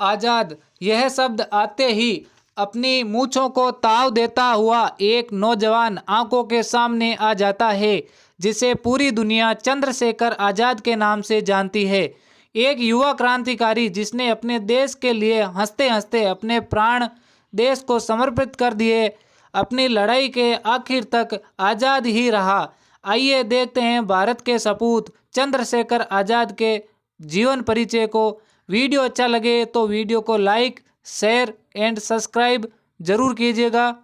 आजाद यह शब्द आते ही अपनी मूंछों को ताव देता हुआ एक नौजवान आंखों के सामने आ जाता है, जिसे पूरी दुनिया चंद्रशेखर आजाद के नाम से जानती है। एक युवा क्रांतिकारी जिसने अपने देश के लिए हंसते हंसते अपने प्राण देश को समर्पित कर दिए, अपनी लड़ाई के आखिर तक आज़ाद ही रहा। आइए देखते हैं भारत के सपूत चंद्रशेखर आज़ाद के जीवन परिचय को। वीडियो अच्छा लगे तो वीडियो को लाइक, शेयर एंड सब्सक्राइब जरूर कीजिएगा।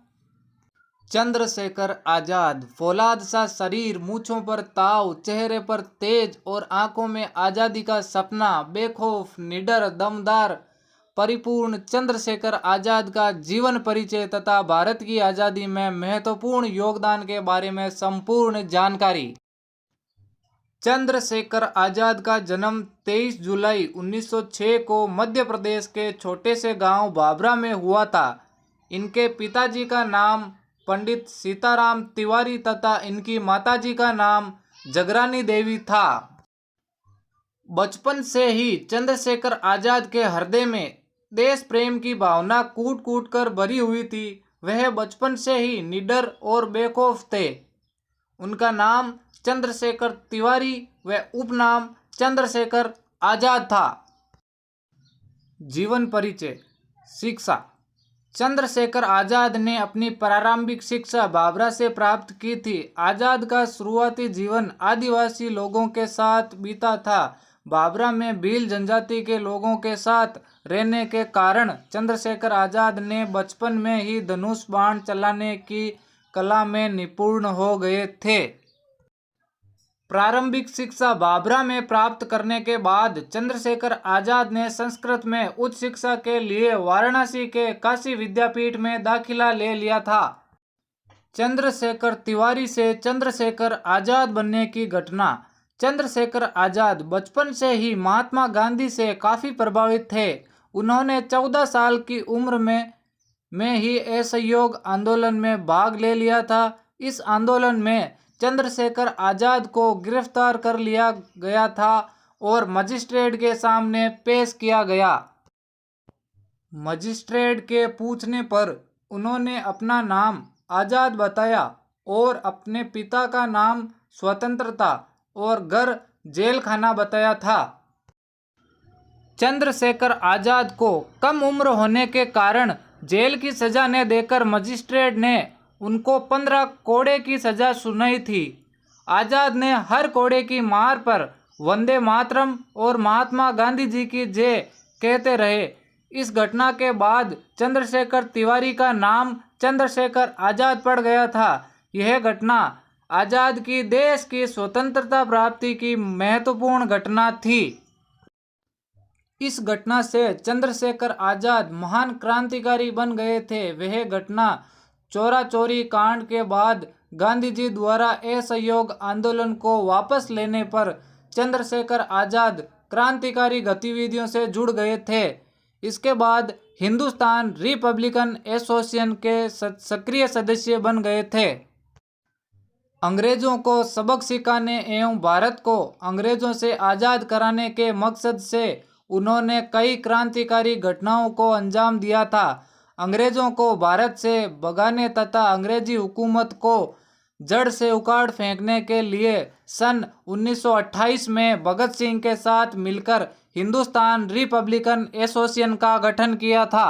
चंद्रशेखर आज़ाद फौलाद सा शरीर, मूंछों पर ताव, चेहरे पर तेज और आंखों में आज़ादी का सपना, बेखौफ, निडर, दमदार, परिपूर्ण चंद्रशेखर आज़ाद का जीवन परिचय तथा भारत की आज़ादी में महत्वपूर्ण योगदान के बारे में संपूर्ण जानकारी। चंद्रशेखर आज़ाद का जन्म 23 जुलाई 1906 को मध्य प्रदेश के छोटे से गांव बाबरा में हुआ था। इनके पिताजी का नाम पंडित सीताराम तिवारी तथा इनकी माताजी का नाम जगरानी देवी था। बचपन से ही चंद्रशेखर आज़ाद के हृदय में देश प्रेम की भावना कूट कूट कर भरी हुई थी। वह बचपन से ही निडर और बेखौफ थे। उनका नाम चंद्रशेखर तिवारी व उपनाम चंद्रशेखर आज़ाद था। जीवन परिचय। शिक्षा। चंद्रशेखर आज़ाद ने अपनी प्रारंभिक शिक्षा बाबरा से प्राप्त की थी। आज़ाद का शुरुआती जीवन आदिवासी लोगों के साथ बीता था। बाबरा में भील जनजाति के लोगों के साथ रहने के कारण चंद्रशेखर आज़ाद ने बचपन में ही धनुष बाण चलाने की कला में निपुण हो गए थे। प्रारंभिक शिक्षा बाबरा में प्राप्त करने के बाद चंद्रशेखर आज़ाद ने संस्कृत में उच्च शिक्षा के लिए वाराणसी के काशी विद्यापीठ में दाखिला ले लिया था। चंद्रशेखर तिवारी से चंद्रशेखर आज़ाद बनने की घटना। चंद्रशेखर आज़ाद बचपन से ही महात्मा गांधी से काफ़ी प्रभावित थे। उन्होंने 14 साल की उम्र में ही असहयोग आंदोलन में भाग ले लिया था। इस आंदोलन में चंद्रशेखर आज़ाद को गिरफ्तार कर लिया गया था और मजिस्ट्रेट के सामने पेश किया गया। मजिस्ट्रेट के पूछने पर उन्होंने अपना नाम आज़ाद बताया और अपने पिता का नाम स्वतंत्रता और घर जेल खाना बताया था। चंद्रशेखर आज़ाद को कम उम्र होने के कारण जेल की सजा न देकर मजिस्ट्रेट ने उनको 15 कोड़े की सजा सुनाई थी। आज़ाद ने हर कोड़े की मार पर वंदे मातरम और महात्मा गांधी जी की जय कहते रहे। इस घटना के बाद चंद्रशेखर तिवारी का नाम चंद्रशेखर आज़ाद पड़ गया था। यह घटना आज़ाद की देश की स्वतंत्रता प्राप्ति की महत्वपूर्ण घटना थी। इस घटना से चंद्रशेखर आज़ाद महान क्रांतिकारी बन गए थे। वह घटना चोरा चोरी कांड के बाद गांधी जी द्वारा असहयोग आंदोलन को वापस लेने पर चंद्रशेखर आज़ाद क्रांतिकारी गतिविधियों से जुड़ गए थे। इसके बाद हिंदुस्तान रिपब्लिकन एसोसिएशन के सक्रिय सदस्य बन गए थे। अंग्रेजों को सबक सिखाने एवं भारत को अंग्रेजों से आज़ाद कराने के मकसद से उन्होंने कई क्रांतिकारी घटनाओं को अंजाम दिया था। अंग्रेजों को भारत से भगाने तथा अंग्रेजी हुकूमत को जड़ से उखाड़ फेंकने के लिए सन 1928 में भगत सिंह के साथ मिलकर हिंदुस्तान रिपब्लिकन एसोसिएशन का गठन किया था।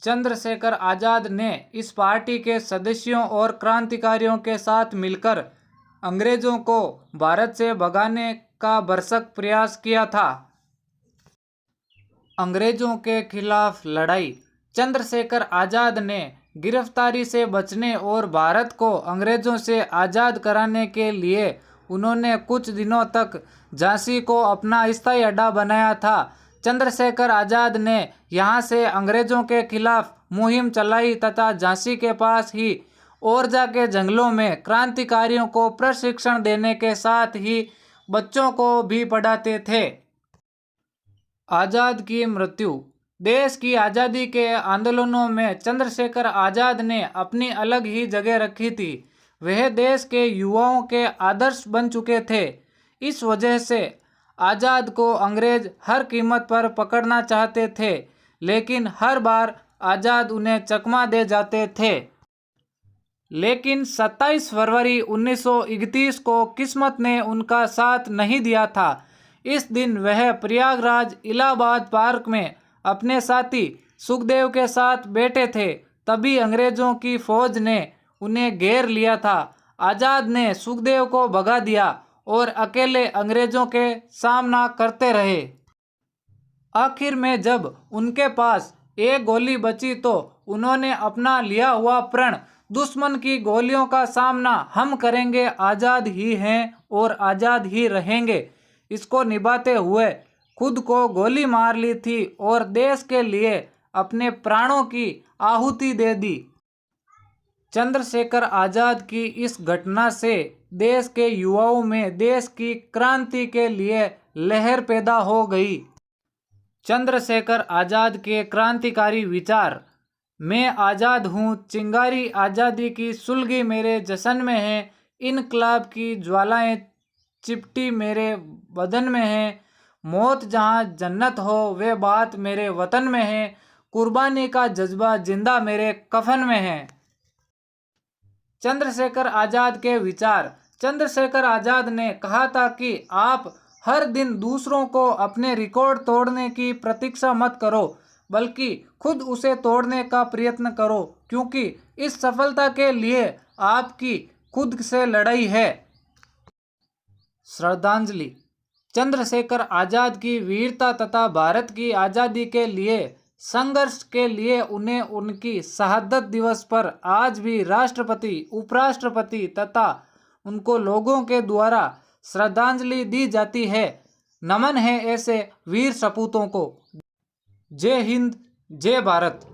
चंद्रशेखर आज़ाद ने इस पार्टी के सदस्यों और क्रांतिकारियों के साथ मिलकर अंग्रेजों को भारत से भगाने का भरसक प्रयास किया था। अंग्रेजों के खिलाफ लड़ाई। चंद्रशेखर आज़ाद ने गिरफ्तारी से बचने और भारत को अंग्रेजों से आज़ाद कराने के लिए उन्होंने कुछ दिनों तक झांसी को अपना स्थायी अड्डा बनाया था। चंद्रशेखर आज़ाद ने यहाँ से अंग्रेजों के खिलाफ मुहिम चलाई तथा झांसी के पास ही ओरछा के जंगलों में क्रांतिकारियों को प्रशिक्षण देने के साथ ही बच्चों को भी पढ़ाते थे। आज़ाद की मृत्यु। देश की आज़ादी के आंदोलनों में चंद्रशेखर आज़ाद ने अपनी अलग ही जगह रखी थी। वह देश के युवाओं के आदर्श बन चुके थे। इस वजह से आज़ाद को अंग्रेज हर कीमत पर पकड़ना चाहते थे, लेकिन हर बार आज़ाद उन्हें चकमा दे जाते थे। लेकिन 27 फरवरी 1931 को किस्मत ने उनका साथ नहीं दिया था। इस दिन वह प्रयागराज इलाहाबाद पार्क में अपने साथी सुखदेव के साथ बैठे थे, तभी अंग्रेजों की फौज ने उन्हें घेर लिया था। आज़ाद ने सुखदेव को भगा दिया और अकेले अंग्रेजों के सामना करते रहे। आखिर में जब उनके पास एक गोली बची तो उन्होंने अपना लिया हुआ प्रण, दुश्मन की गोलियों का सामना हम करेंगे, आज़ाद ही हैं और आज़ाद ही रहेंगे, इसको निभाते हुए खुद को गोली मार ली थी और देश के लिए अपने प्राणों की आहुति दे दी। चंद्रशेखर आज़ाद की इस घटना से देश के युवाओं में देश की क्रांति के लिए लहर पैदा हो गई। चंद्रशेखर आज़ाद के क्रांतिकारी विचार, मैं आज़ाद हूँ, चिंगारी आज़ादी की सुलगी मेरे जश्न में है, इनकलाब की ज्वालाएं चिपटी मेरे बदन में है, मौत जहाँ जन्नत हो वे बात मेरे वतन में है, कुर्बानी का जज्बा जिंदा मेरे कफन में है। चंद्रशेखर आज़ाद के विचार। चंद्रशेखर आज़ाद ने कहा था कि आप हर दिन दूसरों को अपने रिकॉर्ड तोड़ने की प्रतीक्षा मत करो, बल्कि खुद उसे तोड़ने का प्रयत्न करो, क्योंकि इस सफलता के लिए आपकी खुद से लड़ाई है। श्रद्धांजलि। चंद्रशेखर आज़ाद की वीरता तथा भारत की आज़ादी के लिए संघर्ष के लिए उन्हें उनकी शहादत दिवस पर आज भी राष्ट्रपति, उपराष्ट्रपति तथा उनको लोगों के द्वारा श्रद्धांजलि दी जाती है। नमन है ऐसे वीर सपूतों को। जय हिंद, जय भारत।